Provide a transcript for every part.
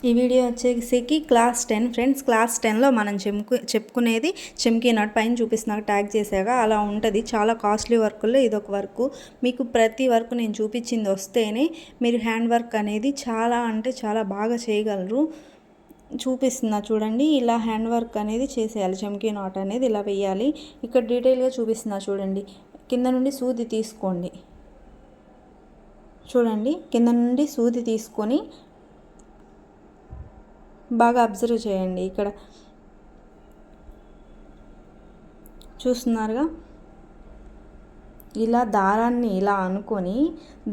ఈ వీడియో వచ్చేసి class 10 friends. Class 10లో మనం చెప్పుకునేది చెమ్కీ నాట్. పైన చూపిస్తున్నాక ట్యాగ్ చేసాగా అలా ఉంటుంది. చాలా కాస్ట్లీ వర్కుల్లో ఇదొక వర్క్. మీకు ప్రతి వర్క్ నేను చూపించింది వస్తేనే మీరు హ్యాండ్ వర్క్ అనేది చాలా అంటే చాలా బాగా చేయగలరు. చూపిస్తున్నా చూడండి, ఇలా హ్యాండ్ వర్క్ అనేది చేసేయాలి. చెమ్కీ నాట్ అనేది ఇలా వేయాలి. ఇక్కడ డీటెయిల్గా చూపిస్తున్నా చూడండి. కింద నుండి సూది తీసుకోండి. చూడండి, కింద నుండి సూది తీసుకొని బాగా అబ్జర్వ్ చేయండి. ఇక్కడ చూస్తున్నారుగా, ఇలా దారాన్ని ఇలా అనుకొని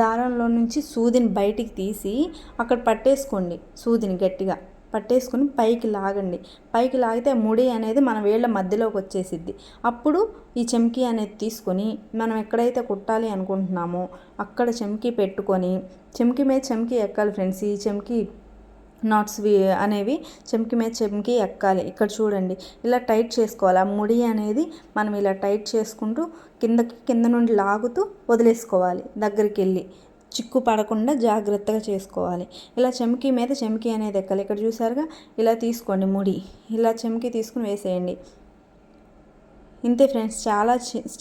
దారంలో నుంచి సూదిని బయటికి తీసి అక్కడ పట్టేసుకోండి. సూదిని గట్టిగా పట్టేసుకొని పైకి లాగండి. పైకి లాగితే ముడి అనేది మన వేళ్ళ మధ్యలోకి వచ్చేసిద్ది. అప్పుడు ఈ చెమ్కీ అనేది తీసుకొని మనం ఎక్కడైతే కుట్టాలి అనుకుంటున్నామో అక్కడ చెమ్కీ పెట్టుకొని, చెమ్కీ మీద చెమ్కీ ఎక్కాలి ఫ్రెండ్స్. ఈ చెమ్కీ నాట్స్ అనేవి చెమ్కీ మీద చెమ్కీ ఎక్కాలి. ఇక్కడ చూడండి, ఇలా టైట్ చేసుకోవాలి. ఆ ముడి అనేది మనం ఇలా టైట్ చేసుకుంటూ కింద నుండి లాగుతూ వదిలేసుకోవాలి. దగ్గరికి వెళ్ళి చిక్కు పడకుండా జాగ్రత్తగా చేసుకోవాలి. ఇలా చెమ్కీ మీద చెమ్కీ అనేది ఎక్కాలి. ఇక్కడ చూసారుగా, ఇలా తీసుకోండి ముడి, ఇలా చెమ్కీ తీసుకుని వేసేయండి. ఇంతే ఫ్రెండ్స్.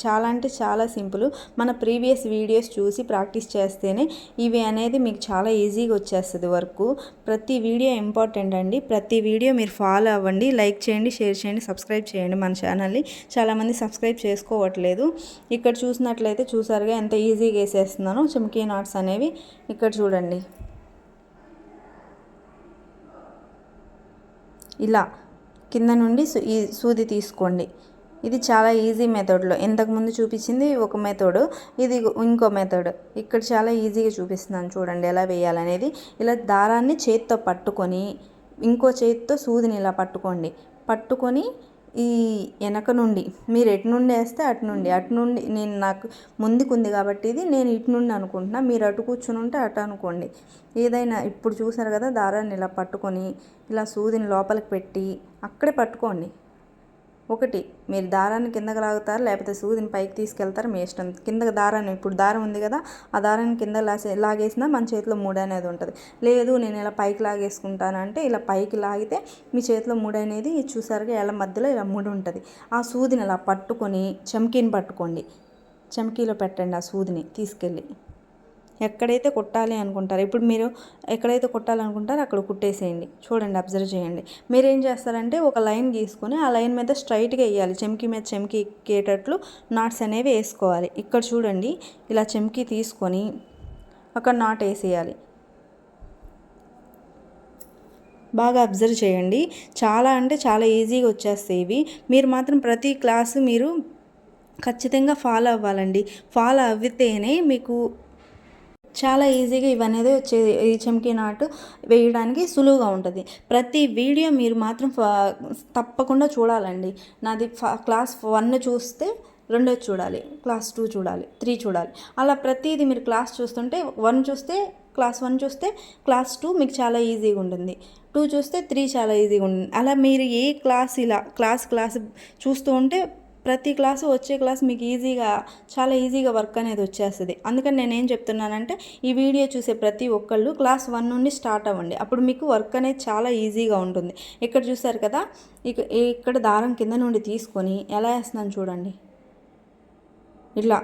చాలా అంటే చాలా సింపుల్. మన ప్రీవియస్ వీడియోస్ చూసి ప్రాక్టీస్ చేస్తేనే ఇవి అనేది మీకు చాలా ఈజీగా వచ్చేస్తుంది వర్క్. ప్రతి వీడియో ఇంపార్టెంట్ అండి. ప్రతి వీడియో మీరు ఫాలో అవ్వండి, లైక్ చేయండి, షేర్ చేయండి, సబ్స్క్రైబ్ చేయండి మన ఛానల్ని. చాలామంది సబ్స్క్రైబ్ చేసుకోవట్లేదు. ఇక్కడ చూసినట్లయితే చూసారుగా ఎంత ఈజీగా వేసేస్తున్నానో చెమ్కీ నాట్స్ అనేవి. ఇక్కడ చూడండి, ఇలా కింద నుండి ఈ సూది తీసుకోండి. ఇది చాలా ఈజీ మెథడ్లో. ఇంతకుముందు చూపించింది ఒక మెథడ్, ఇది ఇంకో మెథడ్. ఇక్కడ చాలా ఈజీగా చూపిస్తున్నాను చూడండి ఎలా వేయాలనేది. ఇలా దారాన్ని చేతితో పట్టుకొని ఇంకో చేతితో సూదిని ఇలా పట్టుకొని ఈ వెనక నుండి మీరు ఎటు నుండి వేస్తే అటు నుండి నేను నాకు ముందుకుంది కాబట్టి ఇది నేను ఇటు నుండి అనుకుంటున్నా. మీరు అటు కూర్చుని ఉంటే అటు అనుకోండి. ఏదైనా ఇప్పుడు చూసారు కదా, దారాన్ని ఇలా పట్టుకొని ఇలా సూదిని లోపలికి పెట్టి అక్కడే పట్టుకోండి. ఒకటి, మీరు దారాన్ని కిందకి లాగుతారు లేకపోతే సూదిని పైకి తీసుకెళ్తారు, మీ ఇష్టం. కిందకి దారాన్ని, ఇప్పుడు దారం ఉంది కదా, ఆ దారాన్ని కింద లాగేసినా మన చేతిలో ముడి అనేది ఉంటుంది. లేదు నేను ఇలా పైకి లాగేసుకుంటాను అంటే ఇలా పైకి లాగితే మీ చేతిలో ముడి అనేది చూసారుగా ఎలా మధ్యలో ఇలా ముడి ఉంటుంది. ఆ సూదిని ఇలా పట్టుకొని చెమ్కీని పట్టుకోండి. చెమ్కీలో పెట్టండి ఆ సూదిని తీసుకెళ్ళి ఎక్కడైతే కుట్టాలి అనుకుంటారో. ఇప్పుడు మీరు ఎక్కడైతే కుట్టాలనుకుంటారో అక్కడ కుట్టేసేయండి. చూడండి, అబ్జర్వ్ చేయండి. మీరు ఏం చేస్తారంటే ఒక లైన్ గీసుకొని ఆ లైన్ మీద స్ట్రైట్గా వేయాలి. చెమ్కీ మీద చెమ్కీ ఎక్కేటట్లు నాట్స్ అనేవి వేసుకోవాలి. ఇక్కడ చూడండి, ఇలా చెమ్కీ తీసుకొని అక్కడ నాట్ వేసేయాలి. బాగా అబ్జర్వ్ చేయండి. చాలా అంటే చాలా ఈజీగా వచ్చేస్తాయి ఇవి. మీరు మాత్రం ప్రతి క్లాసు మీరు ఖచ్చితంగా ఫాలో అవ్వాలండి. ఫాలో అవితేనే మీకు చాలా ఈజీగా ఇవనేది వచ్చే ఈ చెమ్కీ నాటు వేయడానికి సులువుగా ఉంటుంది. ప్రతి వీడియో మీరు మాత్రం తప్పకుండా చూడాలండి. నాది క్లాస్ 1 చూస్తే 2 చూడాలి, క్లాస్ 2 చూడాలి, 3 చూడాలి. అలా ప్రతిదీ మీరు క్లాస్ చూస్తుంటే 1 చూస్తే క్లాస్ 1 చూస్తే క్లాస్ 2 మీకు చాలా ఈజీగా ఉంటుంది. 2 చూస్తే 3 చాలా ఈజీగా ఉంటుంది. అలా మీరు ఏ క్లాస్ ఇలా క్లాస్ చూస్తూ ఉంటే ప్రతి క్లాసు వచ్చే క్లాస్ మీకు చాలా ఈజీగా వర్క్ అనేది వచ్చేస్తుంది. అందుకని నేనేం చెప్తున్నానంటే ఈ వీడియో చూసే ప్రతి ఒక్కళ్ళు క్లాస్ 1 నుండి స్టార్ట్ అవ్వండి. అప్పుడు మీకు వర్క్ అనేది చాలా ఈజీగా ఉంటుంది. ఇక్కడ చూసారు కదా, ఇక్కడ దారం కింద నుండి తీసుకొని ఎలా వేస్తున్నాను చూడండి. ఇలా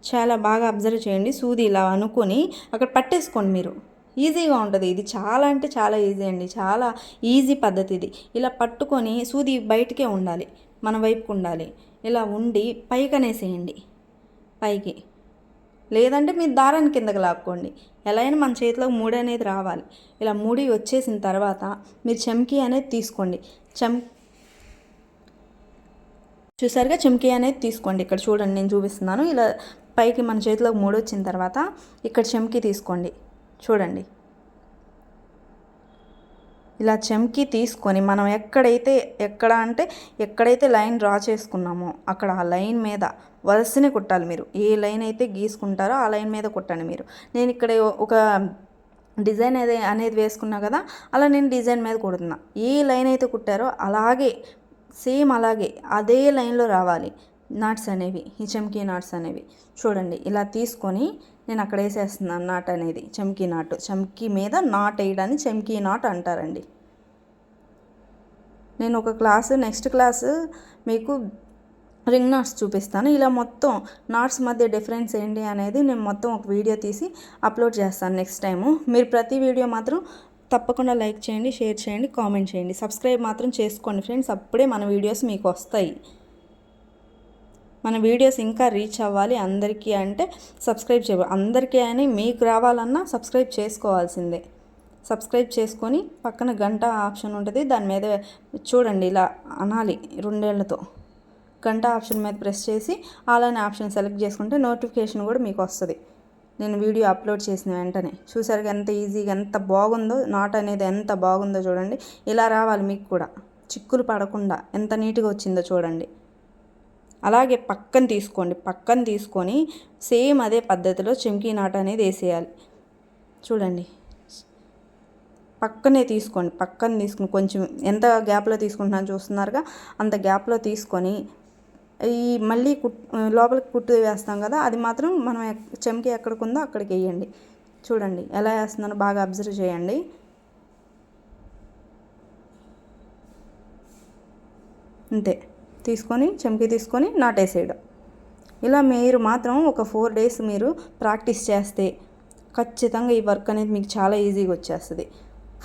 చాలా బాగా అబ్జర్వ్ చేయండి. సూది ఇలా అనుకొని అక్కడ పట్టేసుకోండి. మీరు ఈజీగా ఉంటుంది. ఇది చాలా అంటే చాలా ఈజీ అండి. చాలా ఈజీ పద్ధతి ఇది. ఇలా పట్టుకొని సూది బయటకే ఉండాలి, మన వైపుకు ఉండాలి. ఇలా ఉండి పైకి అనేసేయండి. పైకి లేదంటే మీరు దారాన్ని కిందకి లాక్కోండి. ఎలా అయినా మన చేతిలో ముడి అనేది రావాలి. ఇలా ముడి వచ్చేసిన తర్వాత మీరు చెమ్కీ అనేది తీసుకోండి. చూసారుగా, చెమ్కీ అనేది తీసుకోండి. ఇక్కడ చూడండి, నేను చూపిస్తున్నాను. ఇలా పైకి మన చేతిలో ముడి వచ్చిన తర్వాత ఇక్కడ చెమ్కీ తీసుకోండి. చూడండి, ఇలా చెమ్కీ తీసుకొని మనం ఎక్కడైతే లైన్ డ్రా చేసుకున్నామో అక్కడ ఆ లైన్ మీద వరుసనే కుట్టాలి. మీరు ఏ లైన్ అయితే గీసుకుంటారో ఆ లైన్ మీద కుట్టండి. నేను ఇక్కడ ఒక డిజైన్ అనేది వేసుకున్నా కదా, అలా నేను డిజైన్ మీద కుడుతున్నా. ఏ లైన్ అయితే కుట్టారో అలాగే సేమ్ అలాగే అదే లైన్లో రావాలి నాట్స్ అనేవి, ఈ చెమ్కీ నాట్స్ అనేవి. చూడండి, ఇలా తీసుకొని నేను అక్కడ వేసేస్తున్నాను నాట్ అనేది, చమ్కీ నాటు. చమ్కీ మీద నాట్ వేయడాన్ని చమ్కీ నాట్ అంటారండి. నేను ఒక క్లాసు, నెక్స్ట్ క్లాసు మీకు రింగ్ నాట్స్ చూపిస్తాను. ఇలా మొత్తం నాట్స్ మధ్య డిఫరెన్స్ ఏంటి అనేది నేను మొత్తం ఒక వీడియో తీసి అప్లోడ్ చేస్తాను నెక్స్ట్ టైము. మీరు ప్రతి వీడియో మాత్రం తప్పకుండా లైక్ చేయండి, షేర్ చేయండి, కామెంట్ చేయండి, సబ్స్క్రైబ్ మాత్రం చేసుకోండి ఫ్రెండ్స్. అప్పుడే మన వీడియోస్ మీకు వస్తాయి. మన వీడియోస్ ఇంకా రీచ్ అవ్వాలి అందరికీ అంటే సబ్స్క్రైబ్ చేయాలి. అందరికీ అని మీకు రావాలన్నా సబ్స్క్రైబ్ చేసుకోవాల్సిందే. సబ్స్క్రైబ్ చేసుకొని పక్కన గంట ఆప్షన్ ఉంటుంది, దాని మీద చూడండి ఇలా అనాలి 2 ఏళ్లతో. గంట ఆప్షన్ మీద ప్రెస్ చేసి అలానే ఆప్షన్ సెలెక్ట్ చేసుకుంటే నోటిఫికేషన్ కూడా మీకు వస్తుంది నేను వీడియో అప్లోడ్ చేసిన వెంటనే. చూసారుగా ఎంత ఈజీగా, ఎంత బాగుందో, నాట్ అనేది ఎంత బాగుందో చూడండి. ఇలా రావాలి మీకు కూడా, చిక్కులు పడకుండా ఎంత నీట్గా వచ్చిందో చూడండి. అలాగే పక్కన తీసుకోండి, పక్కన తీసుకొని సేమ్ అదే పద్ధతిలో చమ్కీ నాట్ అనేది వేసేయాలి. చూడండి, పక్కనే తీసుకోండి, పక్కన తీసుకుని కొంచెం ఎంత గ్యాప్లో తీసుకుంటున్నాను చూస్తున్నారుగా, అంత గ్యాప్లో తీసుకొని ఈ మళ్ళీ లోపలికి కుట్టు వేస్తాం కదా, అది మాత్రం మనం చమ్కీ ఎక్కడికి ఉందో అక్కడికి వేయండి. చూడండి ఎలా వేస్తున్నానో బాగా అబ్జర్వ్ చేయండి. అంతే, తీసుకొని చమ్కీ తీసుకొని నాటేసేయడం. ఇలా మీరు మాత్రం ఒక 4 days మీరు ప్రాక్టీస్ చేస్తే ఖచ్చితంగా ఈ వర్క్ అనేది మీకు చాలా ఈజీగా వచ్చేస్తుంది.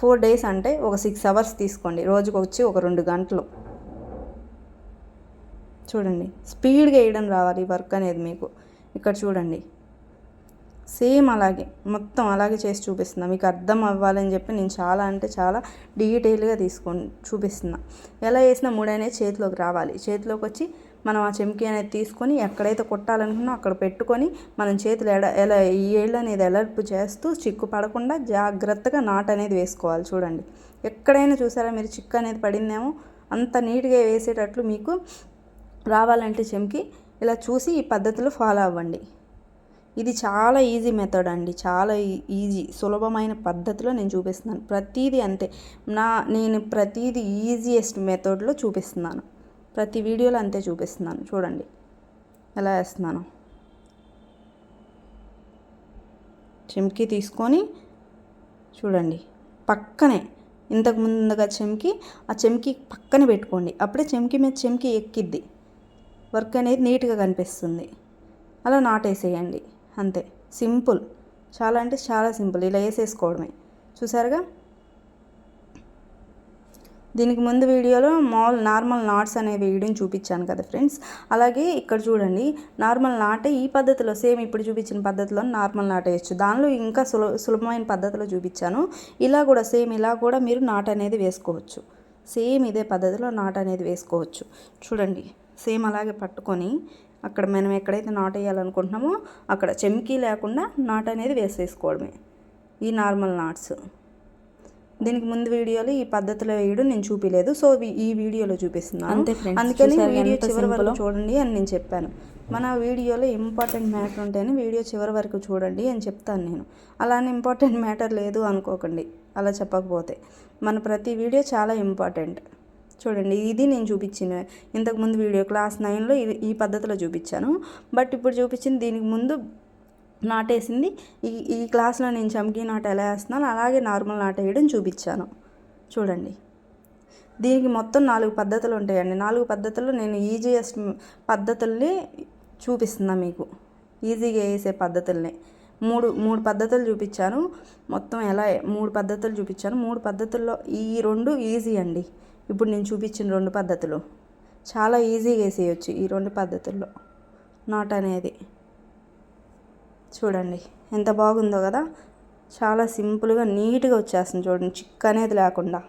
4 days అంటే ఒక 6 hours తీసుకోండి, రోజుకు వచ్చి ఒక 2 గంటలు. చూడండి స్పీడ్గా వేయడం రావాలి ఈ వర్క్ అనేది మీకు. ఇక్కడ చూడండి సేమ్ అలాగే మొత్తం అలాగే చేసి చూపిస్తున్నా, మీకు అర్థం అవ్వాలని చెప్పి నేను చాలా అంటే చాలా డీటెయిల్గా చూపిస్తున్నా. ఎలా వేసినా 3 అనేది చేతిలోకి రావాలి. చేతిలోకి వచ్చి మనం ఆ చమ్కీ అనేది తీసుకొని ఎక్కడైతే కొట్టాలనుకున్నా అక్కడ పెట్టుకొని మనం చేతులు ఎలా ఈ ఏళ్ళు అనేది ఎలర్పు చేస్తూ చిక్కు పడకుండా జాగ్రత్తగా నాట్ అనేది వేసుకోవాలి. చూడండి ఎక్కడైనా చూసారా మీరు చిక్కు అనేది పడిందేమో, అంత నీట్గా వేసేటట్లు మీకు రావాలంటే చమ్కీ ఇలా చూసి ఈ పద్ధతిలో ఫాలో అవ్వండి. ఇది చాలా ఈజీ మెథడ్ అండి, చాలా ఈజీ సులభమైన పద్ధతిలో నేను చూపిస్తున్నాను. ప్రతిదీ అంతే, నేను ప్రతిదీ ఈజియెస్ట్ మెథడ్లో చూపిస్తున్నాను. ప్రతి వీడియోలో అంతే చూపిస్తున్నాను. చూడండి ఎలా వేస్తున్నాను. చమ్కీ తీసుకొని చూడండి పక్కనే ఇంతకు ముందుగా చమ్కీ, ఆ చమ్కీ పక్కన పెట్టుకోండి. అప్పుడే చమ్కీ మీద చమ్కీ ఎక్కిద్ది, వర్క్ అనేది నీట్గా కనిపిస్తుంది. అలా నాటేసేయండి అంతే. సింపుల్, చాలా అంటే చాలా సింపుల్. ఇలా వేసేసుకోవడమే. చూసారుగా, దీనికి ముందు వీడియోలో నార్మల్ నాట్స్ అనే వీడియోని చూపించాను కదా ఫ్రెండ్స్. అలాగే ఇక్కడ చూడండి నార్మల్ నాటే ఈ పద్ధతిలో సేమ్ ఇప్పుడు చూపించిన పద్ధతిలో నార్మల్ నాట్ వేయచ్చు. దానిలో ఇంకా సులభమైన పద్ధతిలో చూపించాను. ఇలా కూడా సేమ్ ఇలా కూడా మీరు నాట్ అనేది వేసుకోవచ్చు. సేమ్ ఇదే పద్ధతిలో నాట్ అనేది వేసుకోవచ్చు. చూడండి సేమ్ అలాగే పట్టుకొని అక్కడ మనం ఎక్కడైతే నాట్ వేయాలనుకుంటున్నామో అక్కడ చమ్కీ లేకుండా నాట్ అనేది వేసేసుకోవడమే ఈ నార్మల్ నాట్స్. దీనికి ముందు వీడియోలో ఈ పద్ధతిలో వేయడం నేను చూపించలేదు, సో ఈ వీడియోలో చూపిస్తున్నాను. అంతే ఫ్రెండ్స్, అందుకని వీడియో చివరి వరకు చూడండి అని నేను చెప్పాను. మన వీడియోలో ఇంపార్టెంట్ మ్యాటర్ ఉంటేనే వీడియో చివరి వరకు చూడండి అని చెప్తాను నేను. అలానే ఇంపార్టెంట్ మ్యాటర్ లేదు అనుకోకండి అలా చెప్పకపోతే. మన ప్రతి వీడియో చాలా ఇంపార్టెంట్. చూడండి ఇది నేను చూపించిన ఇంతకుముందు వీడియో క్లాస్ 9లో ఈ పద్ధతిలో చూపించాను. బట్ ఇప్పుడు చూపించింది దీనికి ముందు నాటేసింది. ఈ క్లాస్లో నేను చమ్కీ నాట్ ఎలా వేస్తున్నాను అలాగే నార్మల్ నాట్ వేయడం చూపించాను. చూడండి దీనికి మొత్తం 4 పద్ధతులు ఉంటాయండి. 4 పద్ధతుల్లో నేను ఈజియెస్ట్ పద్ధతుల్ని చూపిస్తున్నా మీకు, ఈజీగా వేసే పద్ధతుల్ని. మూడు పద్ధతులు చూపించాను. మొత్తం ఎలా 3 పద్ధతులు చూపించాను. 3 పద్ధతుల్లో ఈ 2 ఈజీ అండి. ఇప్పుడు నేను చూపించిన 2 పద్ధతులు చాలా ఈజీగా వేసేయచ్చు. ఈ 2 పద్ధతుల్లో నాట్ అనేది చూడండి ఎంత బాగుందో కదా, చాలా సింపుల్గా నీట్గా వచ్చేస్తుంది. చూడండి చిక్కు అనేది లేకుండా.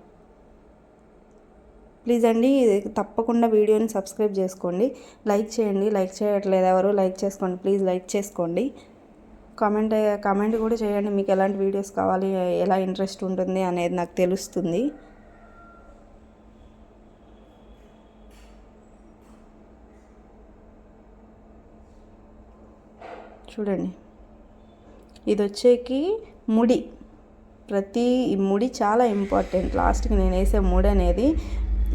ప్లీజ్ అండి తప్పకుండా వీడియోని సబ్స్క్రైబ్ చేసుకోండి, లైక్ చేయండి. లైక్ చేయట్లేదు ఎవరు, లైక్ చేసుకోండి ప్లీజ్, లైక్ చేసుకోండి. కామెంట్ కూడా చేయండి మీకు ఎలాంటి వీడియోస్ కావాలి, ఎలా ఇంట్రెస్ట్ ఉంటుంది అనేది నాకు తెలుస్తుంది. చూడండి ఇది వచ్చేకి ముడి, ముడి చాలా ఇంపార్టెంట్. లాస్ట్కి నేను వేసే ముడి అనేది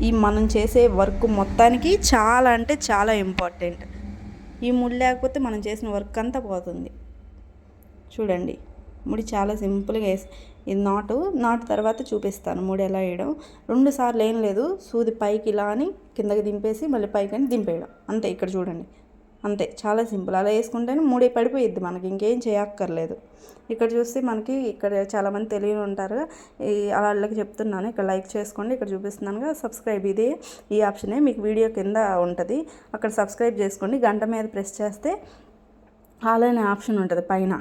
ఈ మనం చేసే వర్క్ మొత్తానికి చాలా అంటే చాలా ఇంపార్టెంట్. ఈ ముడి లేకపోతే మనం చేసిన వర్క్ అంతా పోతుంది. చూడండి ముడి చాలా సింపుల్గా ఇది నాటు తర్వాత చూపిస్తాను ముడి ఎలా వేయడం. 2 సార్లు ఏం లేదు, సూది పైకి ఇలా అని కిందకి దింపేసి మళ్ళీ పైకి అని దింపేయడం అంతే. ఇక్కడ చూడండి అంతే, చాలా సింపుల్. అలా వేసుకుంటేనే ముడి పడిపోయిద్ది, మనకి ఇంకేం చేయక్కర్లేదు. ఇక్కడ చూస్తే మనకి ఇక్కడ చాలామంది తెలియని ఉంటారు, వాళ్ళకి చెప్తున్నాను. ఇక్కడ లైక్ చేసుకోండి, ఇక్కడ చూపిస్తున్నానుగా సబ్స్క్రైబ్, ఈ ఆప్షనే మీకు వీడియో కింద ఉంటుంది, అక్కడ సబ్స్క్రైబ్ చేసుకోండి. గంట మీద ప్రెస్ చేస్తే ఆల్ అనే ఆప్షన్ ఉంటుంది పైన,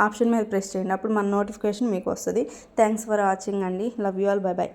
ఆప్షన్ మీద ప్రెస్ చేయండి, అప్పుడు మన నోటిఫికేషన్ మీకు వస్తుంది. థ్యాంక్స్ ఫర్ వాచింగ్ అండి. Love you all, by by.